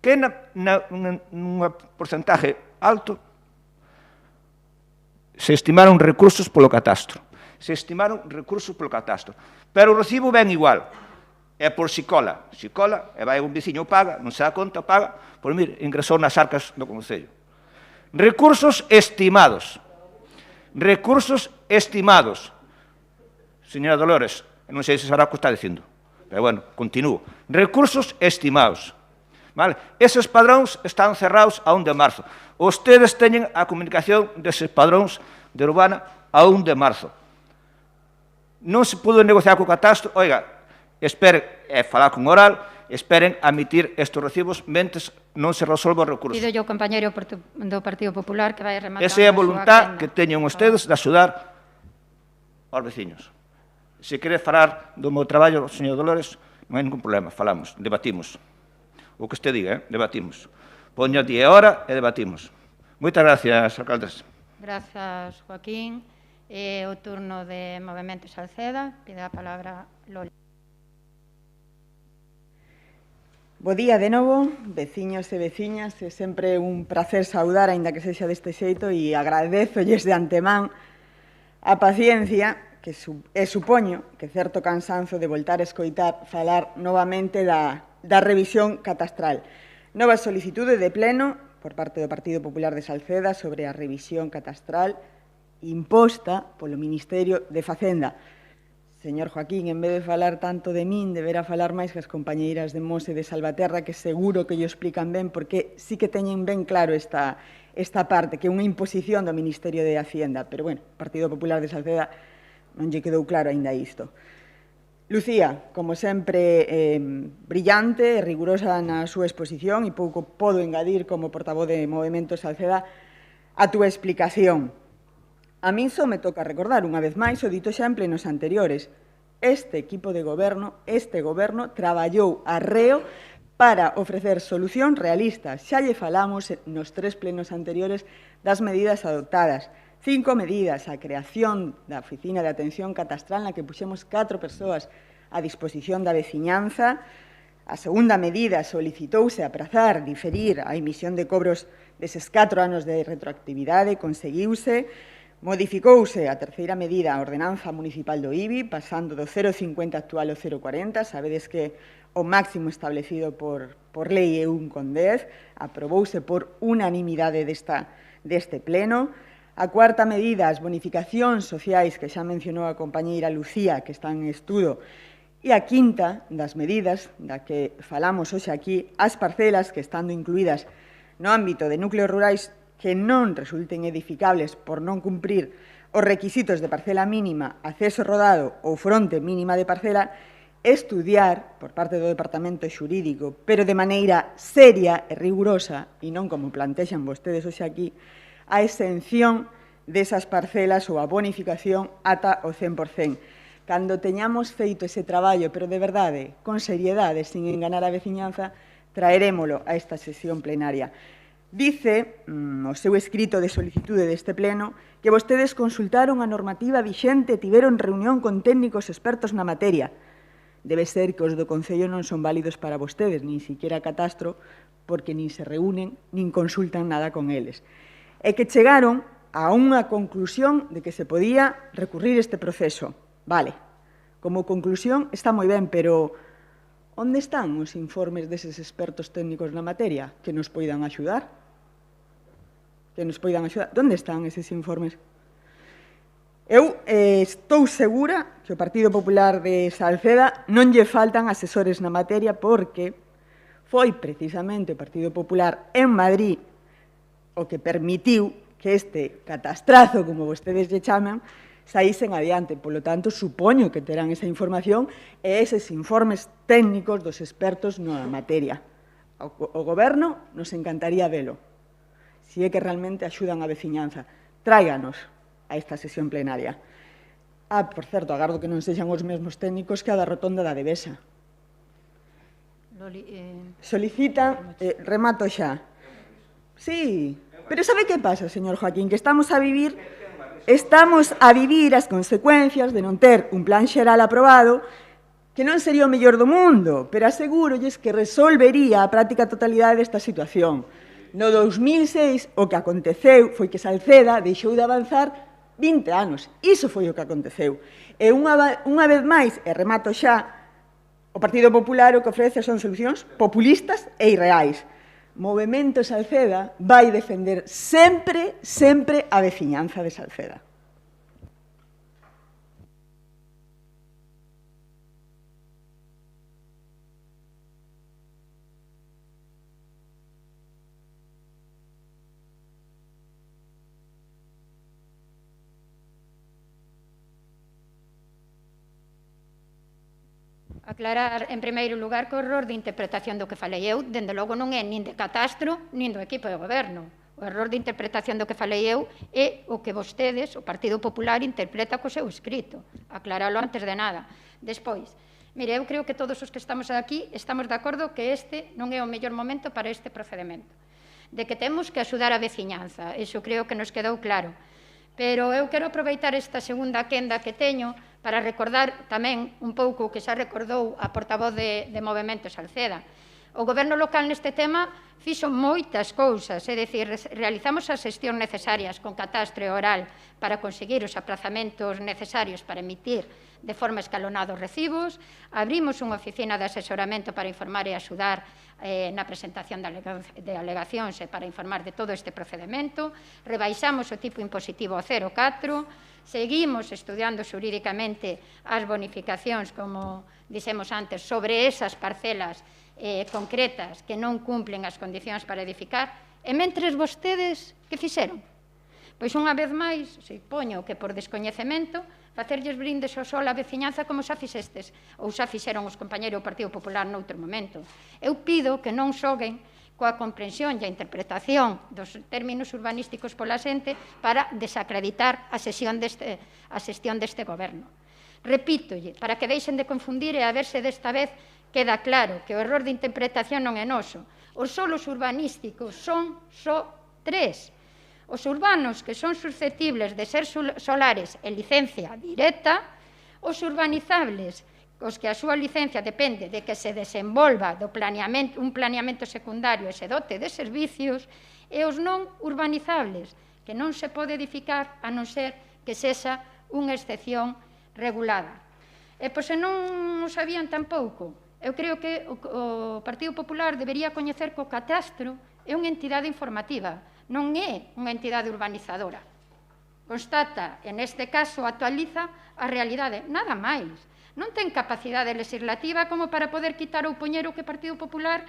que nun porcentaje alto se estimaron recursos polo catastro. Pero o recibo ven igual. É por Sicola, e vai un veciño paga, non se dá conta, paga, pois mire, ingresou nas arcas do Concello. Recursos estimados. Señora Dolores, non sei se sabrá o que está dicindo, pero bueno, continúo. Recursos estimados. Vale? Eses padróns están cerrados a 1 de marzo. Ustedes teñen a comunicación deses padróns de Urbana a 1 de marzo. Non se pudo negociar co catastro, oiga, esperen, falar con oral, esperen a emitir estes recibos mentes non se resolve o recurso. Pido yo, compañero do Partido Popular, que vai rematar. Esa é a voluntad que teñen ustedes de axudar aos veciños. Se quere falar do meu traballo, señor Dolores, non hai ningún problema, falamos, debatimos. O que este diga, debatimos. Poño a día e hora e debatimos. Moitas gracias, alcaldes. Grazas, Joaquín. O turno de Movemento Salceda. Pide a palabra Lola. Bo día de novo, veciños e veciñas, é sempre un placer saudar, aínda que sexa deste xeito, e agradezolles de antemán a paciencia que supoño que certo cansanzo de voltar a escoitar falar novamente da revisión catastral. Nova solicitude de pleno por parte do Partido Popular de Salceda sobre a revisión catastral imposta polo Ministerio de Facenda. Señor Joaquín, en vez de falar tanto de min, deberá falar máis que as compañeiras de Mos e de Salvaterra, que seguro que lle explican ben, porque sí que teñen ben claro esta parte, que é unha imposición do Ministerio de Hacienda. Pero, bueno, o Partido Popular de Salceda non lle quedou claro aínda isto. Lucía, como sempre, brillante e rigurosa na súa exposición, e pouco podo engadir como portavoz de Movemento Salceda a túa explicación. A min só me toca recordar unha vez máis o dito xa en plenos anteriores. Este equipo de goberno, este goberno, traballou arreo para ofrecer solución realista. Xa lle falamos nos 3 plenos anteriores das medidas adoptadas. 5 medidas, a creación da Oficina de Atención Catastral, na que puxemos 4 persoas a disposición da veciñanza. A segunda medida solicitouse aprazar, diferir a emisión de cobros deses 4 anos de retroactividade, conseguiuse. Modificouse a terceira medida a ordenanza municipal do IBI, pasando do 0,50 actual ao 0,40. Sabedes que o máximo establecido por lei é 1,10. Aprobouse por unanimidade deste pleno. A cuarta medida, as bonificacións sociais, que xa mencionou a compañeira Lucía, que están en estudo. E a quinta das medidas, da que falamos hoxe aquí, as parcelas que, estando incluídas no ámbito de núcleos rurais, que non resulten edificables por non cumprir os requisitos de parcela mínima, acceso rodado ou fronte mínima de parcela, estudiar por parte do Departamento Xurídico, pero de maneira seria e rigurosa, e non como plantexan vostedes hoxe aquí, a exención desas parcelas ou a bonificación ata o 100%. Cando teñamos feito ese traballo, pero de verdade, con seriedade, sin enganar a veciñanza, traerémolo a esta sesión plenaria. Dice o seu escrito de solicitude deste pleno que vostedes consultaron a normativa vixente e tiveron reunión con técnicos expertos na materia. Debe ser que os do Concello non son válidos para vostedes, nin siquiera catastro, porque nin se reúnen, nin consultan nada con eles. E que chegaron a unha conclusión de que se podía recurrir este proceso. Vale, como conclusión está moi ben, pero onde están os informes deses expertos técnicos na materia que nos poidan axudar? Onde están eses informes? Eu estou segura que o Partido Popular de Salceda non lle faltan asesores na materia porque foi precisamente o Partido Popular en Madrid o que permitiu que este catastrazo, como vostedes lle chaman, saísen adiante. Polo tanto, supoño que terán esa información e eses informes técnicos dos expertos na materia. O Goberno nos encantaría velo. Si é que realmente axudan a veciñanza, tráiganos a esta sesión plenaria. Por certo, agardo que non sexan os mesmos técnicos que a da rotonda da Devesa. Solicitan, remato xa. Sí, pero sabe que pasa, señor Joaquín? Que estamos a vivir as consecuencias de non ter un plan xeral aprobado que non sería o mellor do mundo, pero asegúrolles que resolvería a práctica totalidade desta situación. No 2006, o que aconteceu foi que Salceda deixou de avanzar 20 anos. Iso foi o que aconteceu. E unha vez máis, e remato xa, o Partido Popular o que ofrece son solucións populistas e irreais. Movemento Salceda vai defender sempre, sempre a veciñanza de Salceda. Aclarar, en primeiro lugar, que o error de interpretación do que falei eu, dende logo non é nin de catastro, nin do equipo de goberno. O error de interpretación do que falei eu é o que vostedes, o Partido Popular, interpreta co seu escrito. Aclaralo antes de nada. Despois, mire, eu creo que todos os que estamos aquí estamos de acordo que este non é o mellor momento para este procedimento. De que temos que axudar a veciñanza, iso creo que nos quedou claro. Pero eu quero aproveitar esta segunda quenda que teño para recordar tamén un pouco o que xa recordou a portavoz de Movemento Salceda. O goberno local neste tema fixo moitas cousas, é dicir, realizamos as xestións necesarias con catastro oral para conseguir os aprazamentos necesarios para emitir de forma escalonada os recibos, abrimos unha oficina de asesoramento para informar e axudar na presentación de alegacións e para informar de todo este procedimento, rebaixamos o tipo impositivo a 0,4, seguimos estudiando xurídicamente as bonificacións, como dixemos antes, sobre esas parcelas concretas que non cumplen as condicións para edificar, e mentres vostedes, que fixeron? Pois unha vez máis, supoño que por descoñecemento, facerlles brindes ao sol á veciñanza como xa fixestes, ou xa fixeron os compañeros do Partido Popular noutro momento. Eu pido que non xoguen coa comprensión e a interpretación dos términos urbanísticos pola xente para desacreditar a xestión deste goberno. Repítolle, para que deixen de confundir e a ver se desta vez queda claro que o error de interpretación non é noso. Os solos urbanísticos son só 3. Os urbanos que son susceptibles de ser solares en licencia directa, os urbanizables, os que a súa licencia depende de que se desenvolva un planeamento secundario e se dote de servicios, e os non urbanizables, que non se pode edificar a non ser que sexa unha excepción regulada. E pois se non o sabían tampouco, eu creo que o Partido Popular debería coñecer que o catastro é unha entidade informativa, non é unha entidade urbanizadora. Constata, e neste caso actualiza a realidade, nada máis. Non ten capacidade legislativa como para poder quitar ou poñer o que o Partido Popular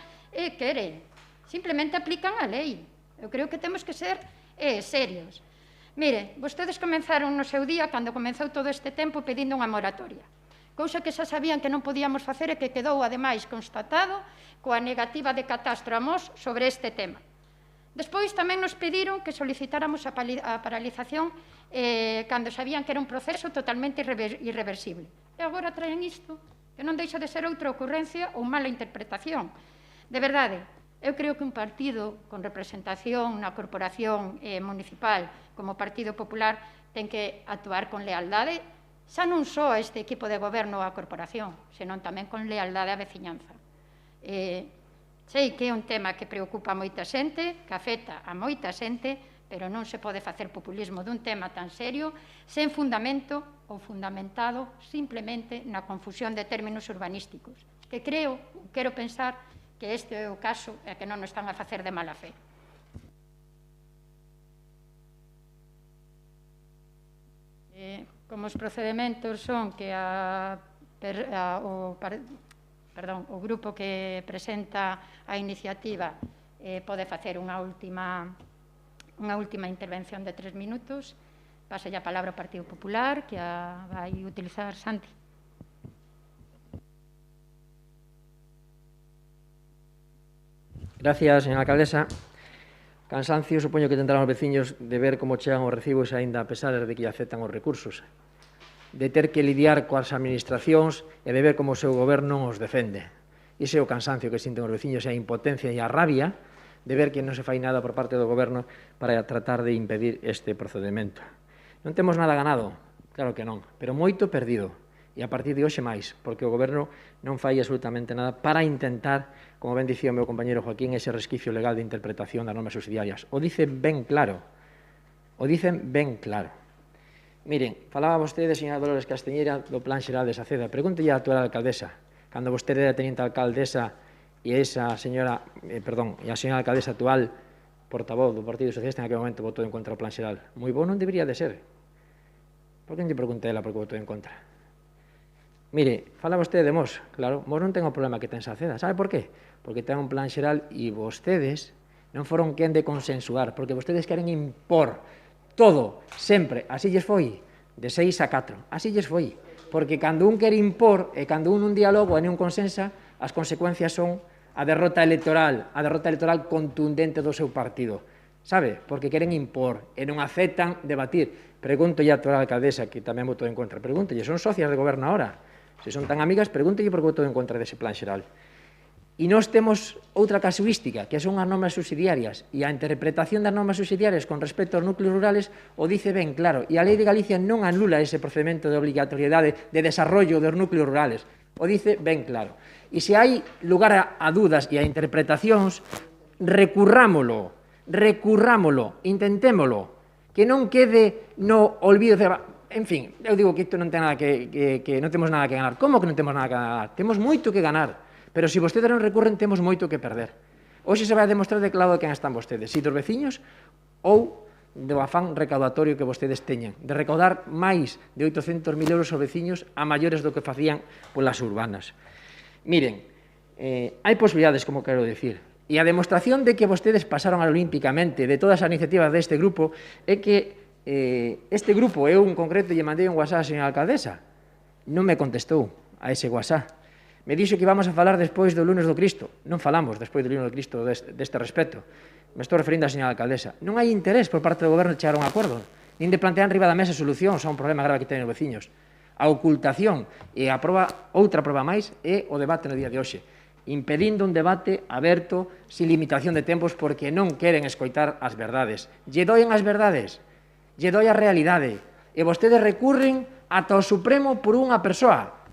quere. Simplemente aplican a lei. Eu creo que temos que ser serios. Mire, vostedes comenzaron no seu día, cando comenzou todo este tempo, pedindo unha moratoria. cousa que xa sabían que non podíamos facer e que quedou, ademais, constatado coa negativa de Catastro a Mos sobre este tema. Despois tamén nos pediron que solicitáramos a paralización cando sabían que era un proceso totalmente irreversible. E agora traen isto, que non deixa de ser outra ocurrencia ou mala interpretación. De verdade, eu creo que un partido con representación na corporación municipal como Partido Popular ten que actuar con lealdade, xa non só a este equipo de goberno ou a corporación, senón tamén con lealdade á veciñanza. Sei que é un tema que preocupa a moita xente, que afecta a moita xente, pero non se pode facer populismo dun tema tan serio sen fundamento ou fundamentado simplemente na confusión de términos urbanísticos, que quero pensar que este é o caso e que non nos están a facer de mala fe. Como os procedementos son que o grupo que presenta a iniciativa pode facer unha última intervención de 3 minutos, pase a palabra ao Partido Popular, que a vai utilizar Santi. Gracias, señora alcaldesa. Cansancio, supoño que tendrán os veciños de ver como chegan os recibos aínda a pesar de que lle aceptan os recursos, de ter que lidiar coas administracións e de ver como o seu goberno os defende. Ese é o cansancio que sinten os veciños e a impotencia e a rabia de ver que non se fai nada por parte do goberno para tratar de impedir este procedimento. Non temos nada ganado, claro que non, pero moito perdido. E a partir de hoxe máis, porque o goberno non fai absolutamente nada para intentar, como ben dicía o meu compañero Joaquín, ese resquicio legal de interpretación das normas subsidiarias. O dicen ben claro. O dicen ben claro. Miren, falaba vostede, señora Dolores Casteñeira, do Plan Xeral de Saceda. Pregúntelle á actual alcaldesa, cando vostede era teniente alcaldesa e a señora alcaldesa actual, portavoz do Partido Socialista, en aquel momento votou en contra do Plan Xeral. Moi bo non debería de ser. Por que non lle pregunta ela por que votou en contra? Mire, fala vostede de Mos, claro, Mos non ten o problema que ten Saceda, sabe por qué? Porque ten un plan xeral e vostedes non foron quen de consensuar, porque vostedes queren impor todo, sempre, así lles foi, de 6 a 4, así lles foi, porque cando un quere impor e cando un diálogo e non consensa, as consecuencias son a derrota electoral contundente do seu partido, sabe? Porque queren impor e non aceptan debatir. Pregúntolle á actual alcaldesa, que tamén votou en contra, pregúntolle, son socias de goberno ahora? Se son tan amigas, pregúntelle por que votou en contra dese plan xeral. E nós temos outra casuística, que son as normas subsidiarias, e a interpretación das normas subsidiarias con respecto aos núcleos rurales o dice ben claro, e a Lei de Galicia non anula ese procedimento de obligatoriedade de desarrollo dos núcleos rurales, o dice ben claro. E se hai lugar a dudas e a interpretacións, recurrámolo, intentémolo, que non quede no olvido. En fin, eu digo que isto non ten nada que non temos nada que ganar. Como que non temos nada que ganar? Temos moito que ganar, pero se vostedes non recurren, temos moito que perder. Hoxe se vai a demostrar de que lado de quen están vostedes, se dos veciños ou do afán recaudatorio que vostedes teñen, de recaudar máis de 800.000 euros aos veciños a maiores do que facían polas urbanas. Miren, hai posibilidades, como quero dicir, e a demostración de que vostedes pasaron olímpicamente de todas as iniciativas deste grupo é que este grupo, eu en concreto lle mandei un WhatsApp a señora alcaldesa, non me contestou a ese WhatsApp. Me dixo que íbamos a falar despois do lunes do Cristo. Non falamos despois do lunes do Cristo deste respecto. Me estou referindo a señora alcaldesa. Non hai interés por parte do goberno de chegar a un acordo, nin de plantear riba da mesa solucións a un problema grave que teñen os veciños. A ocultación e outra proba máis é o debate no día de hoxe, impedindo un debate aberto, sin limitación de tempos, porque non queren escoitar as verdades. Lle doen as verdades, lle doi a realidade, e vostedes recurren ata o Supremo por unha persoa,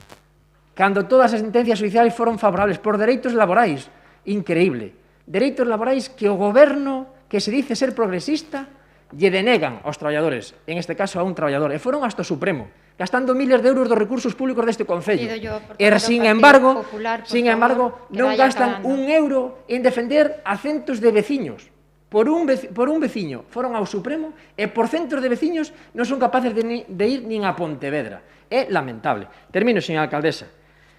cando todas as sentencias judiciais foron favorables por dereitos laborais. Increíble. Dereitos laborais que o goberno, que se dice ser progresista, lle denegan aos traballadores, en este caso a un traballador, e foron hasta o Supremo, gastando miles de euros dos recursos públicos deste Concello. E, sin embargo, non gastan un euro en defender a centos de veciños. Por un veciño foron ao Supremo e por centros de veciños non son capaces de ir nin a Pontevedra. É lamentable. Termino, señora alcaldesa.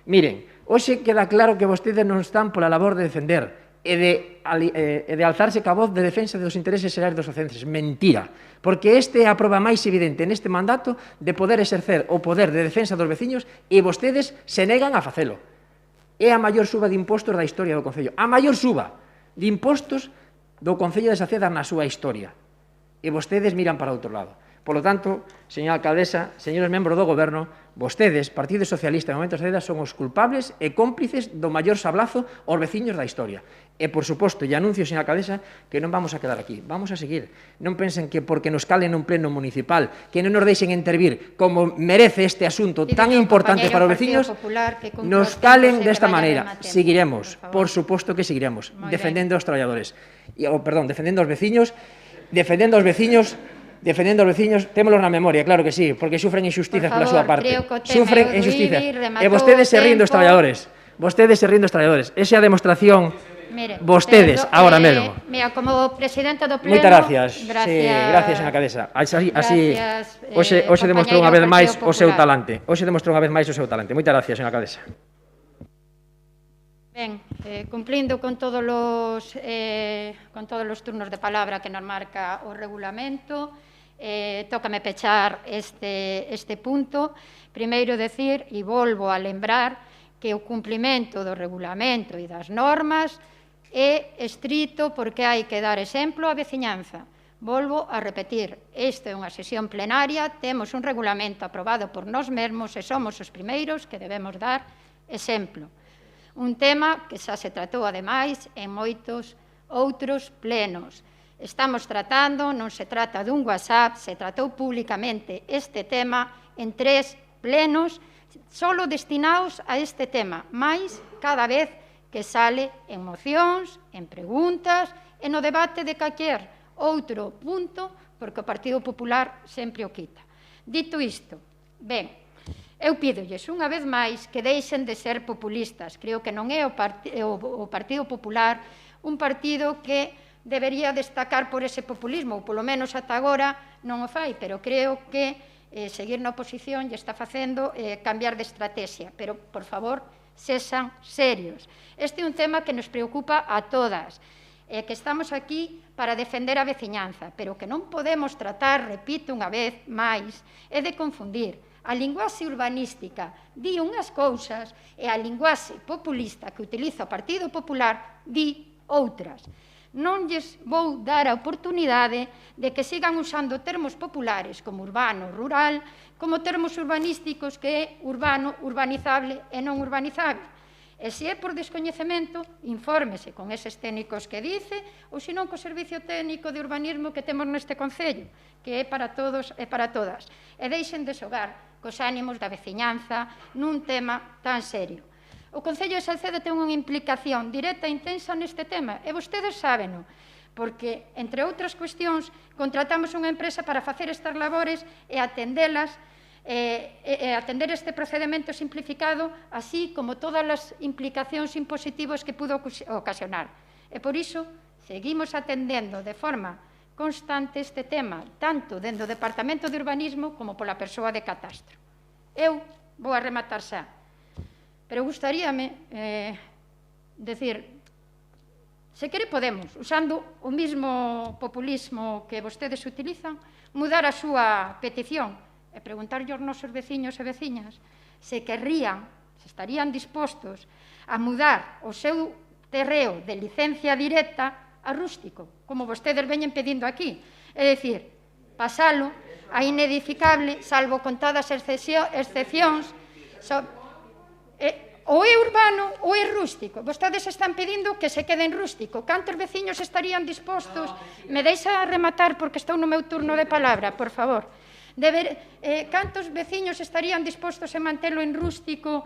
Miren, hoxe queda claro que vostedes non están pola labor de defender e de alzarse ca voz de defensa dos intereses xerais dos ocenses. Mentira, porque este é a proba máis evidente neste mandato de poder exercer o poder de defensa dos veciños e vostedes se negan a facelo. É a maior suba de impostos da historia do Concello. A maior suba de impostos do Concello de Saceda na súa historia. E vostedes miran para outro lado. Por lo tanto, señora alcaldesa, señores membros do Goberno, vostedes, Partido Socialista e Movemento Saceda, son os culpables e cómplices do maior sablazo aos veciños da historia. E, por suposto, e anuncio, señora alcaldesa, que non vamos a quedar aquí, vamos a seguir. Non pensen que porque nos calen un pleno municipal, que non nos deixen intervir como merece este asunto tan importante para os veciños, nos calen desta maneira. Seguiremos, por suposto que seguiremos, defendendo os traballadores. Perdón, defendendo os veciños, defendendo os veciños, témolos na memoria, claro que sí, porque sufren injustizas pola súa parte. Sufren injustizas. E vostedes se ríen dos traballadores. Vostedes se ríen dos traballadores. Esa é a demostración. Vostedes, agora mesmo. Mira, como presidenta do Pleno... Moitas gracias. Gracias, señora alcaldesa. Así, hoxe demostrou unha vez máis o seu talante. Hoxe demostrou unha vez máis o seu talante. Moitas gracias, señora alcaldesa. Ben, cumplindo con todos os turnos de palabra que nos marca o regulamento, tócame pechar este punto. Primeiro decir, e volvo a lembrar, que o cumplimento do regulamento e das normas é estrito porque hai que dar exemplo á veciñanza. Volvo a repetir, esta é unha sesión plenaria, temos un regulamento aprobado por nós mesmos e somos os primeiros que debemos dar exemplo. Un tema que xa se tratou, ademais, en moitos outros plenos. Estamos tratando, non se trata dun WhatsApp, se tratou públicamente este tema en 3 plenos solo destinados a este tema, máis cada vez que sale en mocións, en preguntas e no debate de calquer outro punto, porque o Partido Popular sempre o quita. Dito isto, ben, eu pídolles unha vez máis que deixen de ser populistas. Creo que non é o Partido Popular un partido que debería destacar por ese populismo, ou polo menos ata agora non o fai, pero creo que seguir na oposición lle está facendo cambiar de estrategia. Pero, por favor, sexan serios. Este é un tema que nos preocupa a todas, que estamos aquí para defender a veciñanza, pero que non podemos tratar, repito unha vez máis, é de confundir. A linguaxe urbanística di unhas cousas e a linguaxe populista que utiliza o Partido Popular di outras. Non lles vou dar a oportunidade de que sigan usando termos populares como urbano, rural, como termos urbanísticos que é urbano, urbanizable e non urbanizable. E se é por descoñecemento, infórmese con eses técnicos que dice, ou senón co Servicio Técnico de Urbanismo que temos neste Concello, que é para todos e para todas. E deixen de xogar cos ánimos da veciñanza nun tema tan serio. O Concello de Salceda ten unha implicación directa e intensa neste tema, e vostedes sábeno, porque, entre outras cuestións, contratamos unha empresa para facer estas labores e atendelas, atender este procedimento simplificado, así como todas as implicacións impositivas que pudo ocasionar. E por iso, seguimos atendendo de forma constante este tema, tanto dentro do Departamento de Urbanismo como pola persoa de Catastro. Eu vou a rematar xa. Pero gustaríame decir, se quere podemos, usando o mismo populismo que vostedes utilizan, mudar a súa petición e preguntarlle aos nosos veciños e veciñas se querrían, se estarían dispostos a mudar o seu terreo de licencia directa a rústico, como vostedes veñen pedindo aquí. É dicir, pasalo a inedificable, salvo contadas excepcións, ou é urbano ou é rústico. Vostedes están pedindo que se quede en rústico. Cantos veciños estarían dispostos? Me deixa rematar porque estou no meu turno de palabra, por favor. Cantos veciños estarían dispostos a mantelo en rústico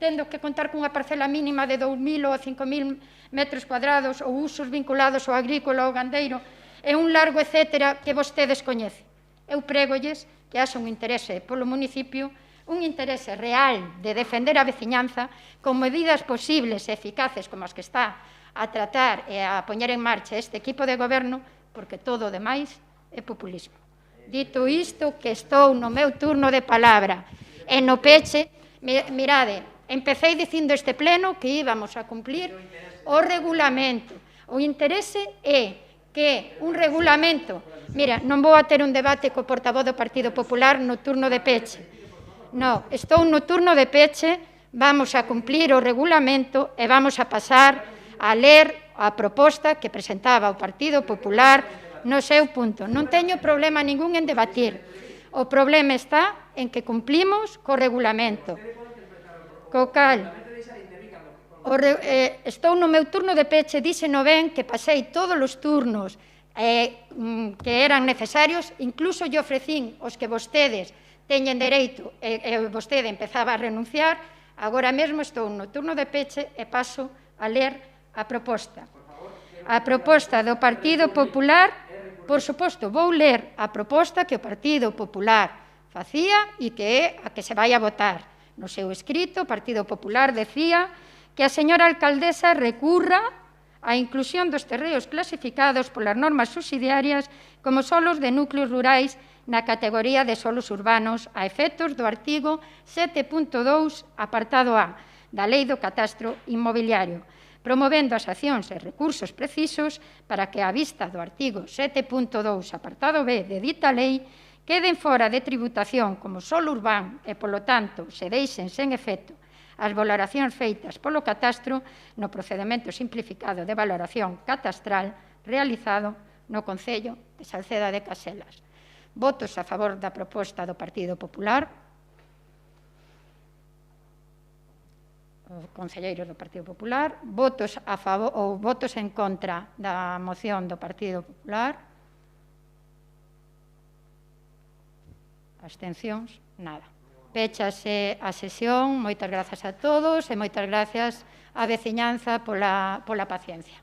tendo que contar cunha parcela mínima de 2.000 ou 5.000 metros cuadrados ou usos vinculados ao agrícola ou gandeiro e un largo etcétera que vostedes coñecen? Eu prégolles que haxa un interese polo municipio, un interese real de defender a veciñanza con medidas posibles e eficaces como as que está a tratar e a poñer en marcha este equipo de goberno, porque todo o demais é populismo. Dito isto, que estou no meu turno de palabra e no peche, mirade, Empecé dicindo este pleno que íbamos a cumplir o regulamento. O interese é que un regulamento... Mira, non vou a ter un debate co portavoz do Partido Popular no turno de peche. Non, estou no turno de peche, vamos a cumplir o regulamento e vamos a pasar a ler a proposta que presentaba o Partido Popular no seu punto. Non teño problema ningún en debatir. O problema está en que cumplimos co regulamento. Co cal... estou no meu turno de peche, díxeno ben que pasei todos os turnos que eran necesarios, incluso lle ofrecín os que vostedes teñen dereito e vostede empezaba a renunciar. Agora mesmo estou no turno de peche e paso a ler a proposta. A proposta do Partido Popular, por suposto, vou ler a proposta que o Partido Popular facía e que é a que se vai a votar. No seu escrito, o Partido Popular decía que a señora alcaldesa recurra á inclusión dos terreos clasificados polas normas subsidiarias como solos de núcleos rurais na categoría de solos urbanos a efectos do artigo 7.2, apartado A, da Lei do Catastro Inmobiliario, promovendo as accións e recursos precisos para que, á vista do artigo 7.2, apartado B de dita lei, queden fora de tributación como solo urbano e, polo tanto, se deixen sen efecto as valoracións feitas polo catastro no procedemento simplificado de valoración catastral realizado no Concello de Salceda de Caselas. Votos a favor da proposta do Partido Popular. O concelleiro do Partido Popular. Votos a favor ou votos en contra da moción do Partido Popular. Abstencións, nada. Péchase a sesión. Moitas grazas a todos e moitas grazas á veciñanza pola paciencia.